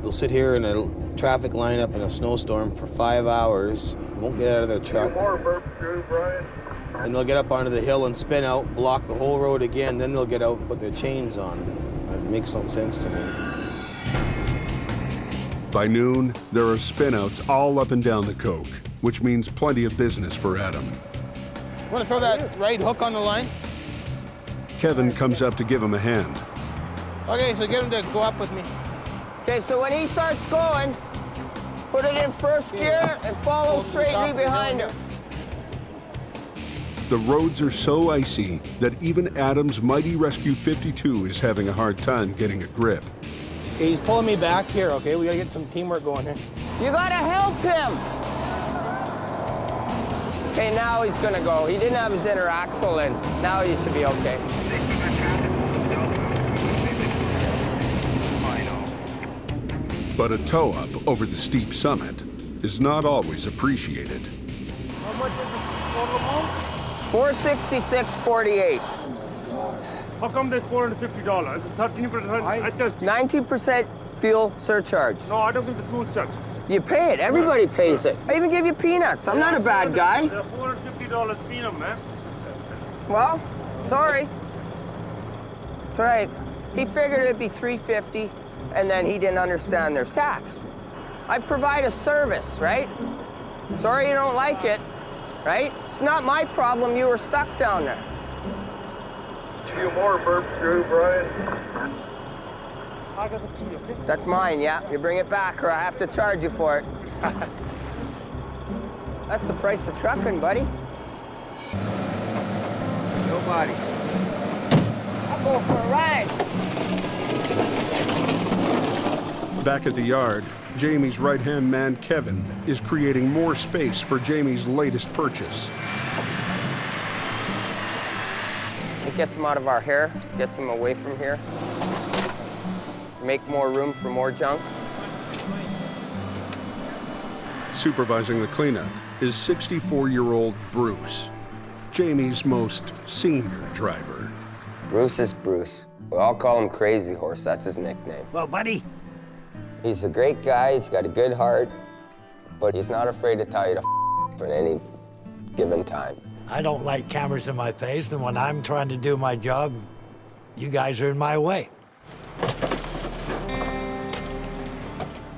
They'll sit here in a traffic lineup in a snowstorm for 5 hours, won't get out of their truck. Then they'll get up onto the hill and spin out, block the whole road again, then they'll get out and put their chains on. It makes no sense to me. By noon, there are spinouts all up and down the Coke, which means plenty of business for Adam. Want to throw that right hook on the line? Kevin comes up to give him a hand. Okay, so get him to go up with me. Okay, so when he starts going, put it in first gear and follow straightly behind him. The roads are so icy that even Adam's mighty Rescue 52 is having a hard time getting a grip. Okay, he's pulling me back here, okay? We gotta get some teamwork going here. You gotta help him. Okay, now he's gonna go. He didn't have his inner axle in. Now he should be okay. But a tow-up over the steep summit is not always appreciated. How much is the total amount? $466.48. How come there's $450? It's 13%. I just 19% fuel surcharge. no, I don't give the fuel surcharge. You pay it. Everybody pays it. I even give you peanuts. I'm not a bad guy. They're $450 peanut, man. Well, sorry. It's all right. He figured it'd be $350, and then he didn't understand there's tax. I provide a service, right? Sorry you don't like it, right? It's not my problem you were stuck down there. Few more burps, Drew, Brian. I got the key, okay? That's mine, yeah. You bring it back or I have to charge you for it. That's the price of trucking, buddy. Nobody. I'll go for a ride. Back at the yard, Jamie's right-hand man, Kevin, is creating more space for Jamie's latest purchase. It gets them out of our hair, gets them away from here. Make more room for more junk. Supervising the cleanup is 64-year-old Bruce, Jamie's most senior driver. Bruce is Bruce. We all call him Crazy Horse, that's his nickname. Well, buddy. He's a great guy, he's got a good heart, but he's not afraid to tell you to at any given time. I don't like cameras in my face, and when I'm trying to do my job, you guys are in my way.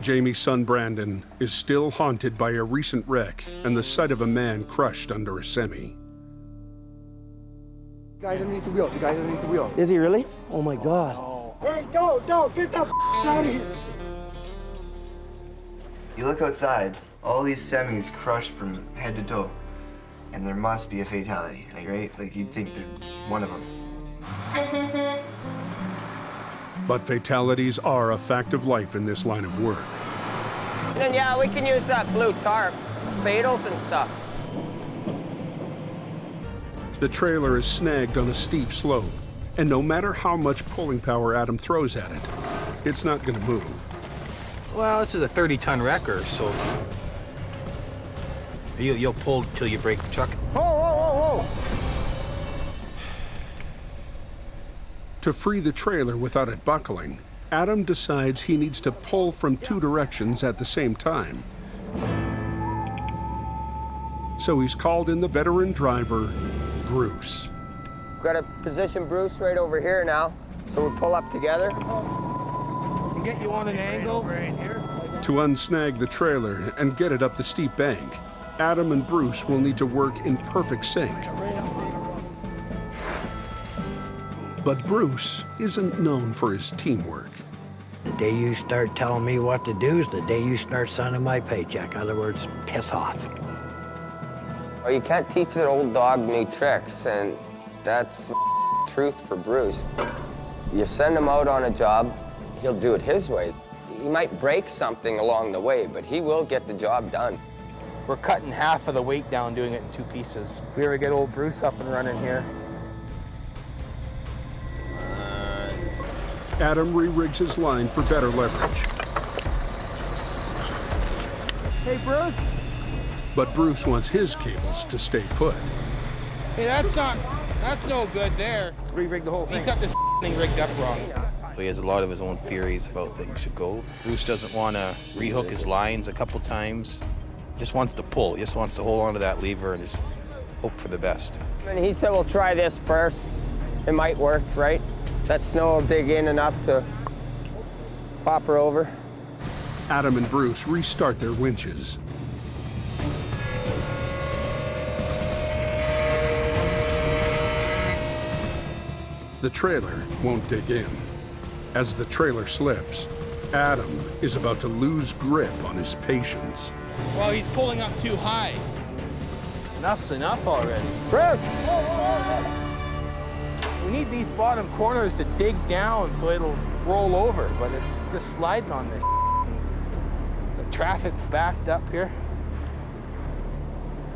Jamie's son Brandon is still haunted by a recent wreck and the sight of a man crushed under a semi. The guy's underneath the wheel. The guy's underneath the wheel. Is he really? Oh my God. Hey, don't, get the out of here. You look outside, all these semis crushed from head to toe. And there must be a fatality, like, right? Like, you'd think they're one of them. But fatalities are a fact of life in this line of work. And then, yeah, we can use that blue tarp, fatals and stuff. The trailer is snagged on a steep slope, and no matter how much pulling power Adam throws at it, it's not going to move. Well, this is a 30-ton wrecker, so you'll pull till you break the truck. Whoa, whoa, whoa, whoa. To free the trailer without it buckling, Adam decides he needs to pull from two directions at the same time. So he's called in the veteran driver, Bruce. Got to position Bruce right over here now, so we pull up together. And get you on an angle. To unsnag the trailer and get it up the steep bank, Adam and Bruce will need to work in perfect sync. But Bruce isn't known for his teamwork. The day you start telling me what to do is the day you start signing my paycheck. In other words, piss off. Well, you can't teach an old dog new tricks, and that's truth for Bruce. You send him out on a job, he'll do it his way. He might break something along the way, but he will get the job done. We're cutting half of the weight down, doing it in 2 pieces. If we ever get old Bruce up and running here. Adam re-rigs his line for better leverage. Hey, Bruce. But Bruce wants his cables to stay put. Hey, that's no good there. Re-rig the whole thing. He's got this thing rigged up wrong. He has a lot of his own theories about things should go. Bruce doesn't want to rehook his lines a couple times. Just wants to pull. He just wants to hold on to that lever and just hope for the best. And he said, we'll try this first. It might work, right? That snow will dig in enough to pop her over. Adam and Bruce restart their winches. The trailer won't dig in. As the trailer slips, Adam is about to lose grip on his patience. Well, he's pulling up too high. Enough's enough already. Bruce! We need these bottom corners to dig down so it'll roll over, but it's just sliding on this. The traffic's backed up here.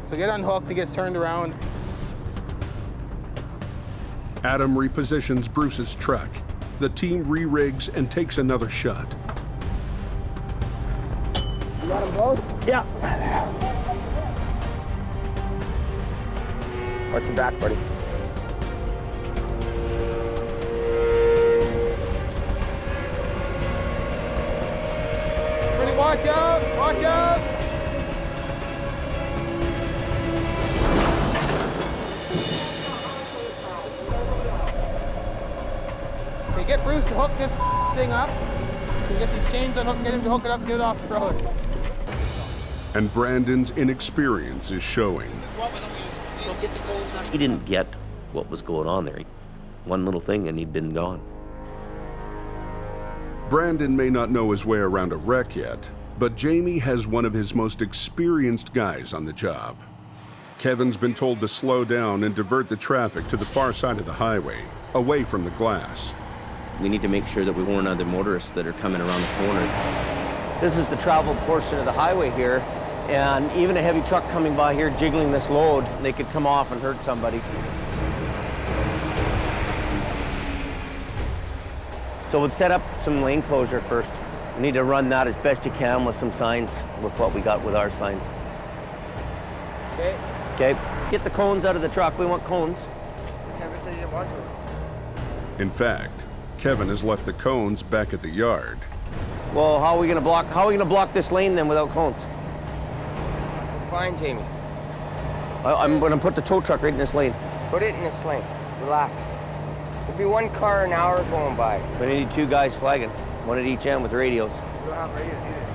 So get unhooked, it gets turned around. Adam repositions Bruce's truck. The team re-rigs and takes another shot. You got them both? Yeah. Watch your back, buddy. Pretty, watch out! Watch out! Okay, get Bruce to hook this thing up. Can get these chains unhooked and get him to hook it up and get it off the road. And Brandon's inexperience is showing. He didn't get what was going on there. One little thing and he'd been gone. Brandon may not know his way around a wreck yet, but Jamie has one of his most experienced guys on the job. Kevin's been told to slow down and divert the traffic to the far side of the highway, away from the glass. We need to make sure that we warn other motorists that are coming around the corner. This is the traveled portion of the highway here, and even a heavy truck coming by here jiggling this load, they could come off and hurt somebody. So we'll set up some lane closure first. We need to run that as best you can with some signs, with what we got with our signs. Okay. Okay, get the cones out of the truck. We want cones. Kevin said he didn't want to. In fact, Kevin has left the cones back at the yard. Well, how are we gonna block this lane then without cones? Fine, Jamie. I'm gonna put the tow truck right in this lane. Put it in this lane. Relax. There'll be 1 car an hour going by. We need 2 guys flagging, one at each end with radios. We don't have radios either.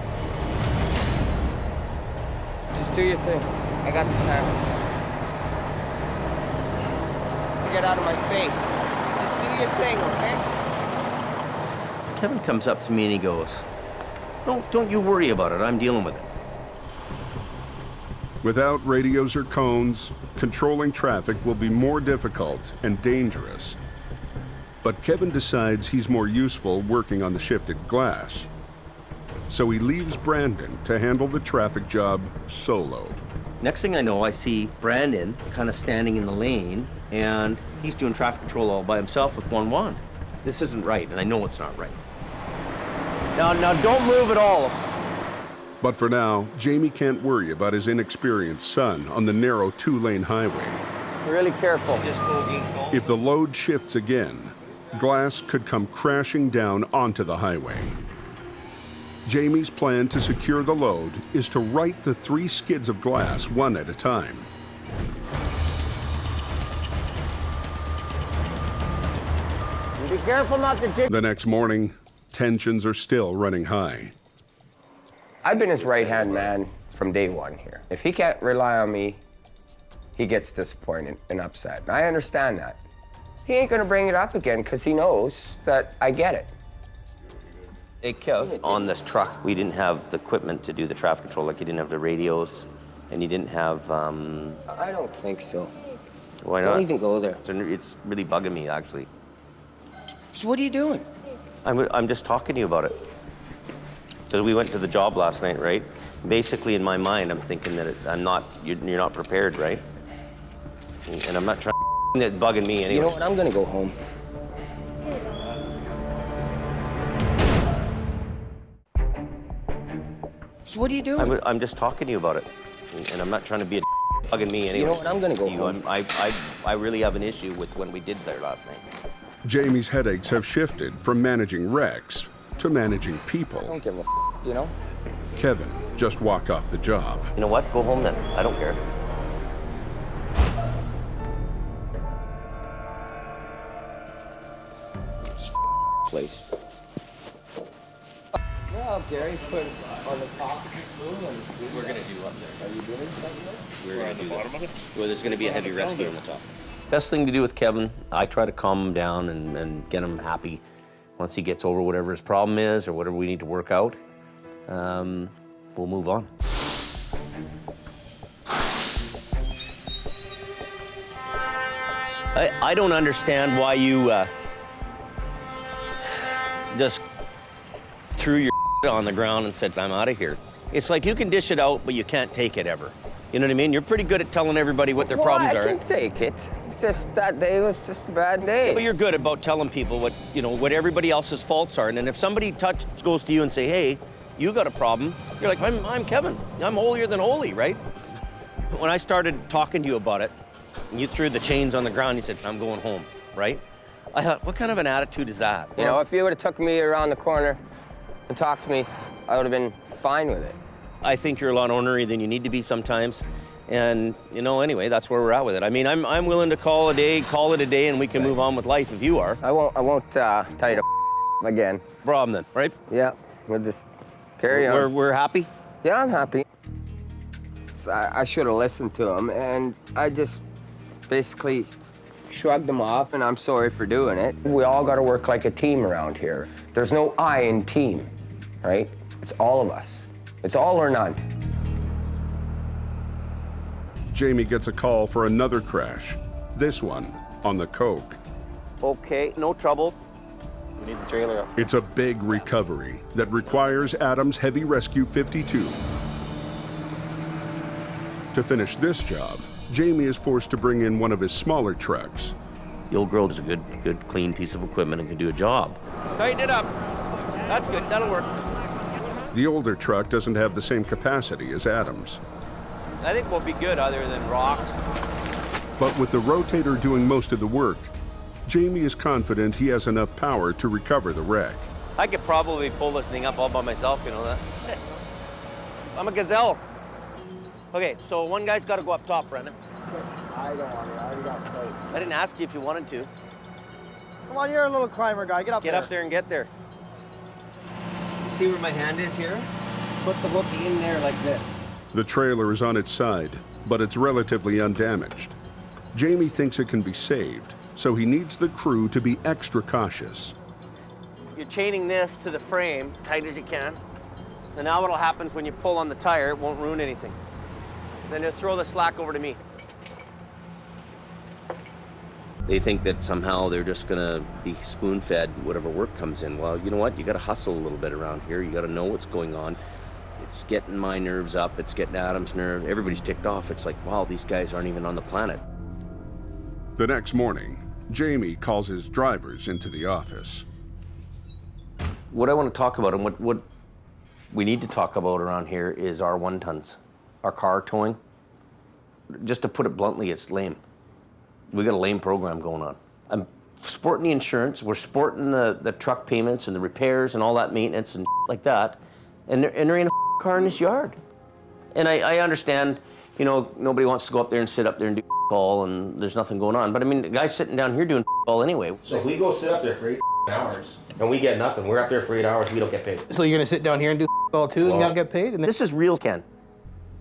Just do your thing. I got the sound. Get out of my face. Just do your thing, okay? Kevin comes up to me and he goes, don't you worry about it, I'm dealing with it. Without radios or cones, controlling traffic will be more difficult and dangerous. But Kevin decides he's more useful working on the shifted glass. So he leaves Brandon to handle the traffic job solo. Next thing I know, I see Brandon kind of standing in the lane and he's doing traffic control all by himself with one wand. This isn't right, and I know it's not right. Now don't move at all. But for now, Jamie can't worry about his inexperienced son on the narrow 2-lane highway. Really careful. If the load shifts again, glass could come crashing down onto the highway. Jamie's plan to secure the load is to right the 3 skids of glass one at a time. Be careful not to jig. The next morning, tensions are still running high. I've been his right-hand man from day one here. If he can't rely on me, he gets disappointed and upset. I understand that. He ain't gonna bring it up again because he knows that I get it. Hey, Kev, on this truck, we didn't have the equipment to do the traffic control. Like, you didn't have the radios, and you didn't have, I don't think so. Why not? Don't even go there. It's really bugging me, actually. So what are you doing? I'm just talking to you about it. Because we went to the job last night, right? Basically, in my mind, I'm thinking that you're not prepared, right? And I'm not trying to that bugging me anyway. You know what? I'm gonna go home. So what are you doing? I'm just talking to you about it. And I'm not trying to be a bugging me anyway. You know what? I'm gonna go home. I really have an issue with when we did there last night. Jamie's headaches have shifted from managing wrecks to managing people. Don't give a you know? Kevin just walked off the job. You know what? Go home then. I don't care. Place. Well, Gary put us on the top of the room and We're gonna do up there. are you doing something? We're gonna do that. Well, there's gonna be a heavy rescue on the top. Best thing to do with Kevin, I try to calm him down and get him happy. Once he gets over whatever his problem is or whatever we need to work out, we'll move on. I don't understand why you just threw your on the ground and said, I'm out of here. It's like you can dish it out, but you can't take it ever. You know what I mean? You're pretty good at telling everybody what their problems are. I can take it. It's just that day was just a bad day. Yeah, but you're good about telling people what, you know, what everybody else's faults are. And then if somebody goes to you and say, hey, you got a problem, you're like, I'm Kevin. I'm holier than holy, right? But when I started talking to you about it, and you threw the chains on the ground, you said, I'm going home, right? I thought, what kind of an attitude is that? You know, if you would have took me around the corner and talked to me, I would have been fine with it. I think you're a lot ornery than you need to be sometimes. And, you know, anyway, that's where we're at with it. I mean, I'm willing to call it a day, and we can move on with life if you are. I won't tell you to again. Problem then, right? Yeah, we'll just carry on. We're happy? Yeah, I'm happy. So I should have listened to him, and I just basically shrugged him off, and I'm sorry for doing it. We all got to work like a team around here. There's no I in team, right? It's all of us. It's all or none. Jamie gets a call for another crash, this one on the Coke. Okay, no trouble. We need the trailer up. It's a big recovery that requires Adam's Heavy Rescue 52. To finish this job, Jamie is forced to bring in one of his smaller trucks. The old girl is a good, clean piece of equipment and can do a job. Tighten it up. That's good, that'll work. The older truck doesn't have the same capacity as Adam's. I think we'll be good other than rocks. But with the Rotator doing most of the work, Jamie is confident he has enough power to recover the wreck. I could probably pull this thing up all by myself, you know that? I'm a gazelle. Okay, so one guy's got to go up top, Brendan. I don't want to. I already got tight. I didn't ask you if you wanted to. Come on, you're a little climber guy. Get up there. Get up there and get there. You see where my hand is here? Put the hook in there like this. The trailer is on its side, but it's relatively undamaged. Jamie thinks it can be saved, so he needs the crew to be extra cautious. You're chaining this to the frame, tight as you can. And now what'll happen is when you pull on the tire, it won't ruin anything. Then just throw the slack over to me. They think that somehow they're just gonna be spoon-fed whatever work comes in. Well, you know what? You gotta hustle a little bit around here. You gotta know what's going on. It's getting my nerves up. It's getting Adam's nerve. Everybody's ticked off. It's like, wow, these guys aren't even on the planet. The next morning, Jamie calls his drivers into the office. What I want to talk about and what we need to talk about around here is our one-tons, our car towing. Just to put it bluntly, it's lame. We got a lame program going on. I'm sporting the insurance. We're sporting the truck payments and the repairs and all that maintenance and like that. And there ain't a car in this yard. And I understand, you know, nobody wants to go up there and sit up there and do all and there's nothing going on. But I mean, the guy's sitting down here doing all anyway. So if we go sit up there for 8 hours and we get nothing, we're up there for 8 hours, we don't get paid. So you're gonna sit down here and do all too and not get paid? And This is real, Ken.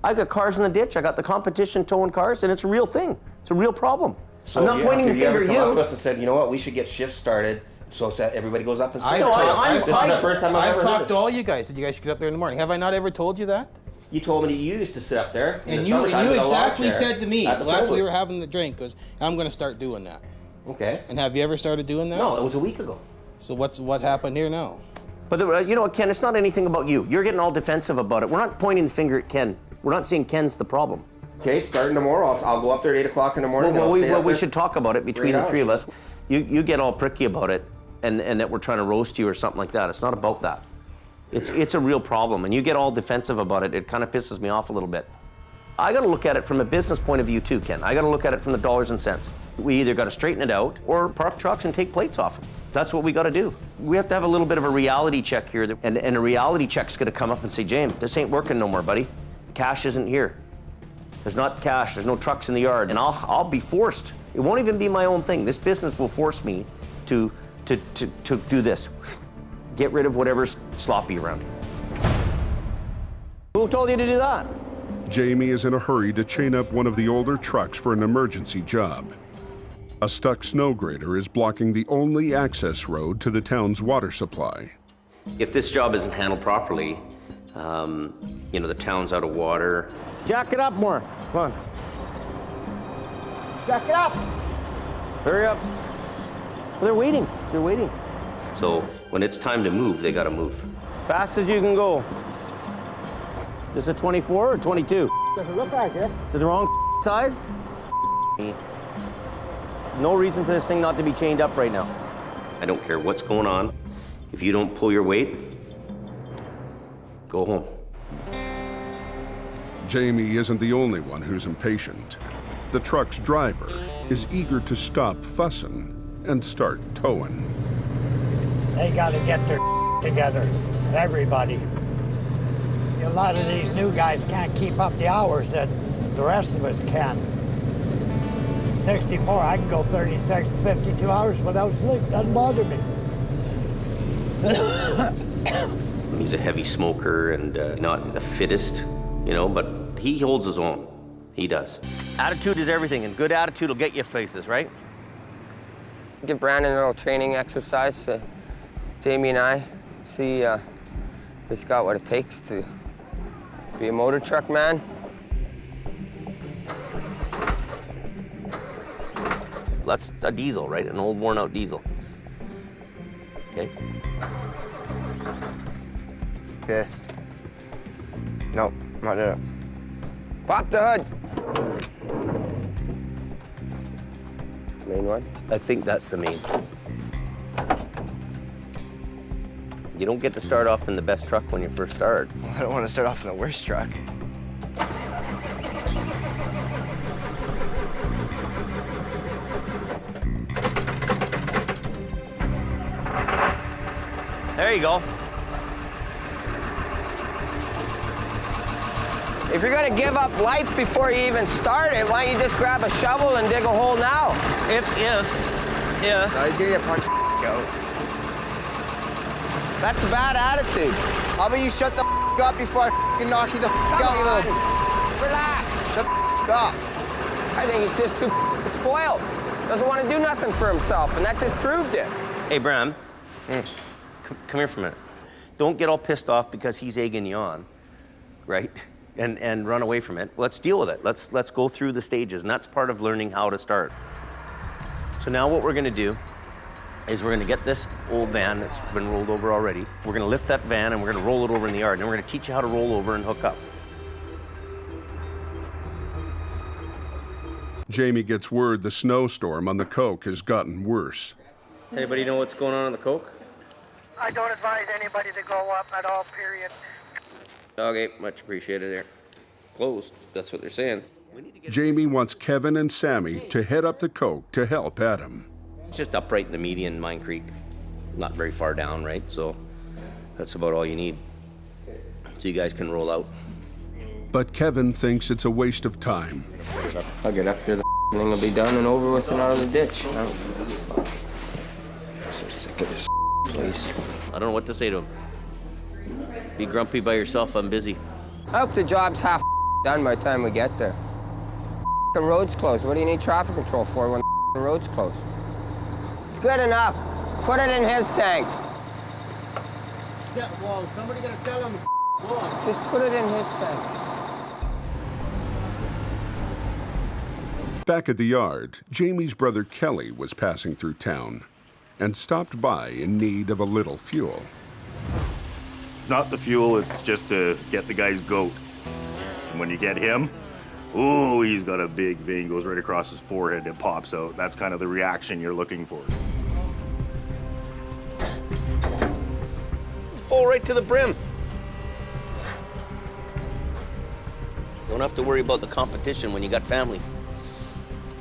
I got cars in the ditch. I got the competition towing cars, and it's a real thing. It's a real problem. So I'm not pointing the finger at come you. up to us and said, you know what, we should get shifts started so that everybody goes up and sits. This is the first time I've ever talked heard to all you guys that you guys should get up there in the morning. Have I not ever told you that? You told me that you used to sit up there. And you exactly said to me last we were having the drink, goes, I'm going to start doing that. Okay. And have you ever started doing that? No, it was a week ago. So what happened here now? But you know what, Ken, it's not anything about you. You're getting all defensive about it. We're not pointing the finger at Ken. We're not saying Ken's the problem. Okay, starting tomorrow, I'll go up there at 8 o'clock in the morning. We should talk about it between the three of us. You get all pricky about it and that we're trying to roast you or something like that. It's not about that. It's a real problem, and you get all defensive about it. It kind of pisses me off a little bit. I gotta look at it from a business point of view too, Ken. I gotta look at it from the dollars and cents. We either gotta straighten it out or park trucks and take plates off them. That's what we gotta do. We have to have a little bit of a reality check here, and a reality check's gonna come up and say, James, this ain't working no more, buddy. Cash isn't here. There's not cash, there's no trucks in the yard, and I'll be forced. It won't even be my own thing. This business will force me to do this. Get rid of whatever's sloppy around here. Who told you to do that? Jamie is in a hurry to chain up one of the older trucks for an emergency job. A stuck snow grader is blocking the only access road to the town's water supply. If this job isn't handled properly, you know, the town's out of water. Jack it up more. Come on. Jack it up! Hurry up. Well, they're waiting. They're waiting. So when it's time to move, they gotta move. Fast as you can go. This a 24 or 22? Doesn't look like it. Is it the wrong size? No reason for this thing not to be chained up right now. I don't care what's going on. If you don't pull your weight, go home. Jamie isn't the only one who's impatient. The truck's driver is eager to stop fussing and start towing. They gotta get their together, everybody. A lot of these new guys can't keep up the hours that the rest of us can. 64, I can go 36, 52 hours without sleep, doesn't bother me. He's a heavy smoker and not the fittest, you know, but he holds his own. He does. Attitude is everything, and good attitude will get you places, right? Give Brandon a little training exercise, Jamie and I, see if he's got what it takes to be a motor truck man. That's a diesel, right? An old worn out diesel. Okay. This. Nope, not doing it. Pop the hood. Main one? I think that's the main. You don't get to start off in the best truck when you first start. Well, I don't want to start off in the worst truck. There you go. If you're gonna give up life before you even start it, why don't you just grab a shovel and dig a hole now? If. No, he's gonna get punched out. That's a bad attitude. How about you shut the up before I knock you the out, you little... Relax. Shut the up. I think he's just too spoiled. Doesn't want to do nothing for himself, and that just proved it. Hey, Bram. Come here for a minute. Don't get all pissed off because he's egging you on, right? And run away from it. Let's deal with it. Let's go through the stages, and that's part of learning how to start. So now what we're gonna do is we're gonna get this old van that's been rolled over already. We're gonna lift that van and we're gonna roll it over in the yard, and then we're gonna teach you how to roll over and hook up. Jamie gets word the snowstorm on the Coke has gotten worse. Anybody know what's going on the Coke? I don't advise anybody to go up at all, period. Okay, much appreciated there. Closed, that's what they're saying. Jamie wants Kevin and Sammy to head up the Coke to help Adam. It's just up right in the median, Mine Creek. Not very far down, right? So that's about all you need. So you guys can roll out. But Kevin thinks it's a waste of time. I'll get after the thing will be done and over with and out of the ditch. I'm so sick of this place. I don't know what to say to him. Be grumpy by yourself, I'm busy. I hope the job's half done by the time we get there. The road's closed. What do you need traffic control for when the road's closed? It's good enough. Put it in his tank. Well, somebody gotta tell him Just put it in his tank. Back at the yard, Jamie's brother Kelly was passing through town and stopped by in need of a little fuel. It's not the fuel, it's just to get the guy's goat. And when you get him, ooh, he's got a big vein, goes right across his forehead and pops out. That's kind of the reaction you're looking for. Full right to the brim. Don't have to worry about the competition when you got family.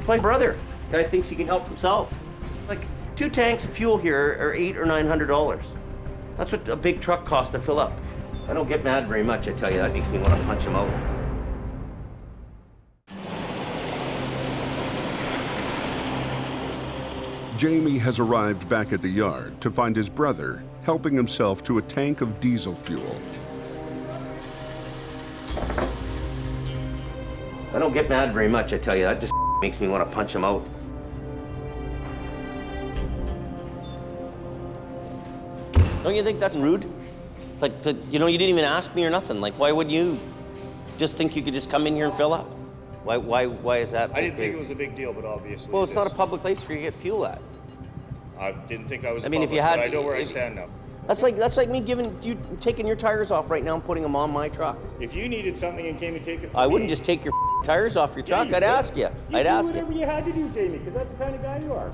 My brother, guy thinks he can help himself. Like 2 tanks of fuel here are $800 or $900. That's what a big truck costs to fill up. I don't get mad very much, I tell you. That makes me want to punch him out. Jamie has arrived back at the yard to find his brother helping himself to a tank of diesel fuel. I don't get mad very much, I tell you. That just makes me want to punch him out. Don't you think that's rude? Like, you know, you didn't even ask me or nothing. Like, why would you just think you could just come in here and fill up? Why is that? I didn't think it was a big deal, but obviously. Well, it's not a public place for you to get fuel at. I didn't think I was. I mean, public, if you had, but I know where I stand now. That's like me taking your tires off right now and putting them on my truck. If you needed something and came to take it from I wouldn't just take your tires off your truck. you I'd could. ask you. You I'd do ask whatever you. you had to do, Jamie, because that's the kind of guy you are.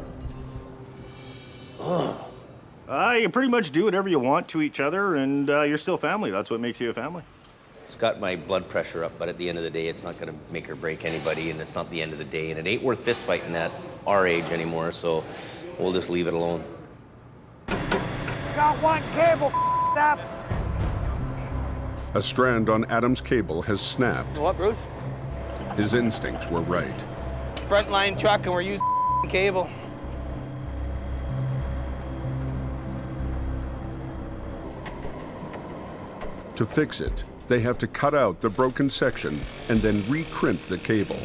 You pretty much do whatever you want to each other, and you're still family. That's what makes you a family. It's got my blood pressure up, but at the end of the day, it's not going to make or break anybody, and it's not the end of the day, and it ain't worth fist fighting at our age anymore, so we'll just leave it alone. Got one cable up. A strand on Adam's cable has snapped. What, Bruce? His instincts were right. Frontline truck and we're using cable. To fix it, they have to cut out the broken section and then recrimp the cable.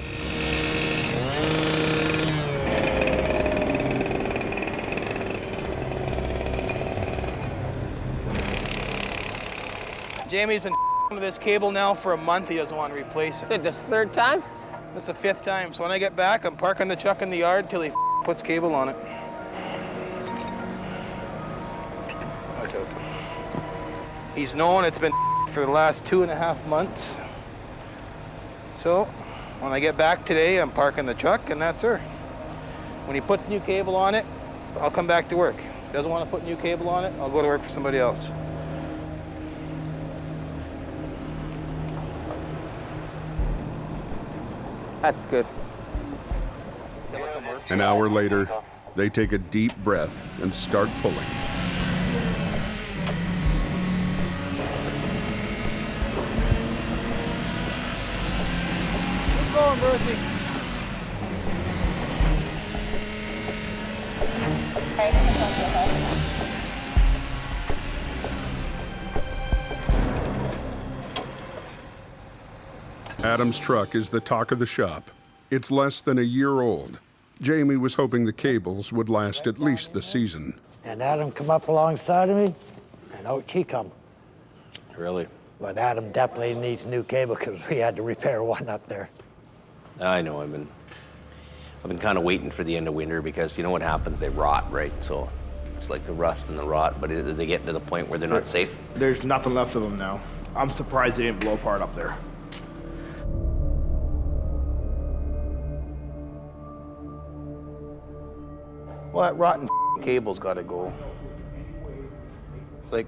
Jamie's been with this cable now for a month. He doesn't want to replace it. Is it the 3rd time? That's the 5th time. So when I get back, I'm parking the truck in the yard till he puts cable on it. Watch out. He's known it's been for the last 2.5 months. So when I get back today, I'm parking the truck and that's her. When he puts new cable on it, I'll come back to work. Doesn't want to put new cable on it, I'll go to work for somebody else. That's good. An hour later, they take a deep breath and start pulling. Keep going, Brucey. Adam's truck is the talk of the shop. It's less than a year old. Jamie was hoping the cables would last at least the season. And Adam come up alongside of me, and out he come. Really? But Adam definitely needs new cable because we had to repair one up there. I know. I've been kind of waiting for the end of winter because you know what happens? They rot, right? So it's like the rust and the rot, but they get to the point where they're not safe. There's nothing left of them now. I'm surprised they didn't blow apart up there. Well, that rotten cable's got to go. It's like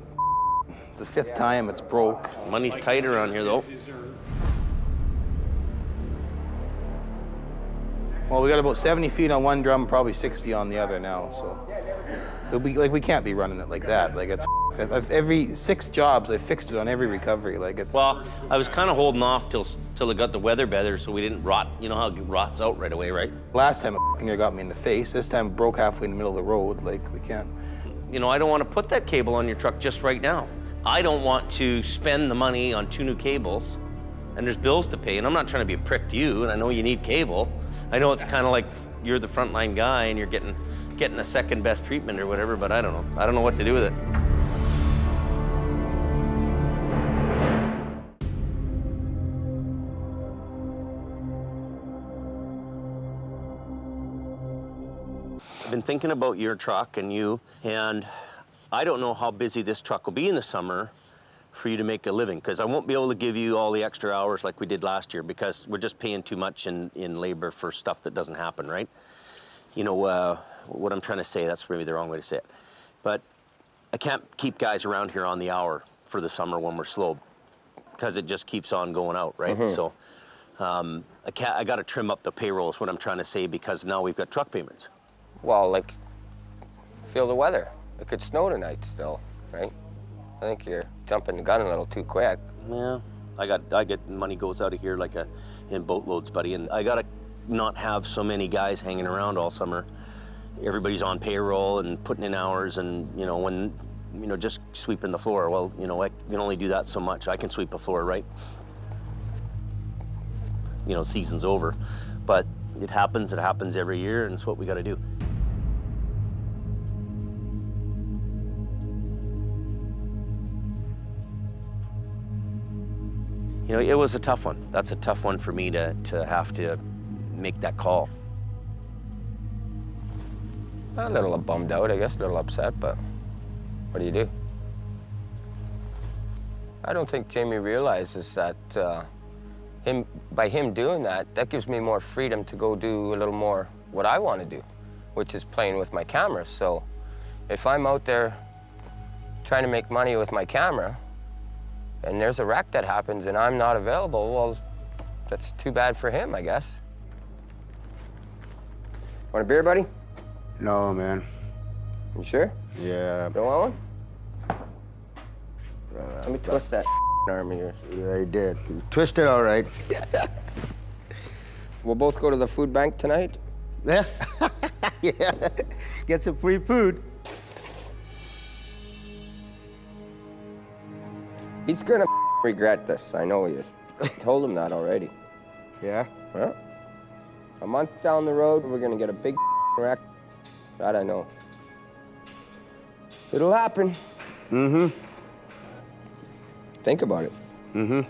it's the 5th time it's broke. Money's tight around here, though. Well, we got about 70 feet on one drum, probably 60 on the other now. So it'll be like we can't be running it like that. Like it's every 6 jobs, I fixed it on every recovery. Like it's. Well, I was kind of holding off till it got the weather better, so we didn't rot. You know how it rots out right away, right? Last time it near got me in the face. This time it broke halfway in the middle of the road. Like we can't. You know, I don't want to put that cable on your truck just right now. I don't want to spend the money on 2 new cables, and there's bills to pay. And I'm not trying to be a prick to you, and I know you need cable. I know it's kind of like you're the frontline guy and you're getting a second best treatment or whatever, but I don't know. I don't know what to do with it. I've been thinking about your truck and you, and I don't know how busy this truck will be in the summer for you to make a living, because I won't be able to give you all the extra hours like we did last year because we're just paying too much in labor for stuff that doesn't happen, right? You know, what I'm trying to say, that's maybe the wrong way to say it. But I can't keep guys around here on the hour for the summer when we're slow because it just keeps on going out, right? So I got to trim up the payroll is what I'm trying to say, because now we've got truck payments. Well, like, feel the weather. It could snow tonight still, right? I think you're jumping the gun a little too quick. Yeah, I get money goes out of here like in boatloads, buddy, and I gotta not have so many guys hanging around all summer. Everybody's on payroll and putting in hours, and when just sweeping the floor. Well, I can only do that so much. I can sweep a floor, right? Season's over, but it happens every year, and it's what we got to do. It was a tough one. That's a tough one for me to have to make that call. A little bummed out, I guess, a little upset, but what do you do? I don't think Jamie realizes that by him doing that, that gives me more freedom to go do a little more what I want to do, which is playing with my camera. So if I'm out there trying to make money with my camera, and there's a wreck that happens and I'm not available, well, that's too bad for him, I guess. Want a beer, buddy? No, man. You sure? Yeah. Don't want one? Let me twist that arm of yours. Yeah, he did. You twisted all right. We'll both go to the food bank tonight? Yeah. Yeah. Get some free food. He's gonna regret this. I know he is. I told him that already. Yeah? Huh? A month down the road, we're gonna get a big wreck. That I know. It'll happen. Mm-hmm. Think about it. Mm-hmm.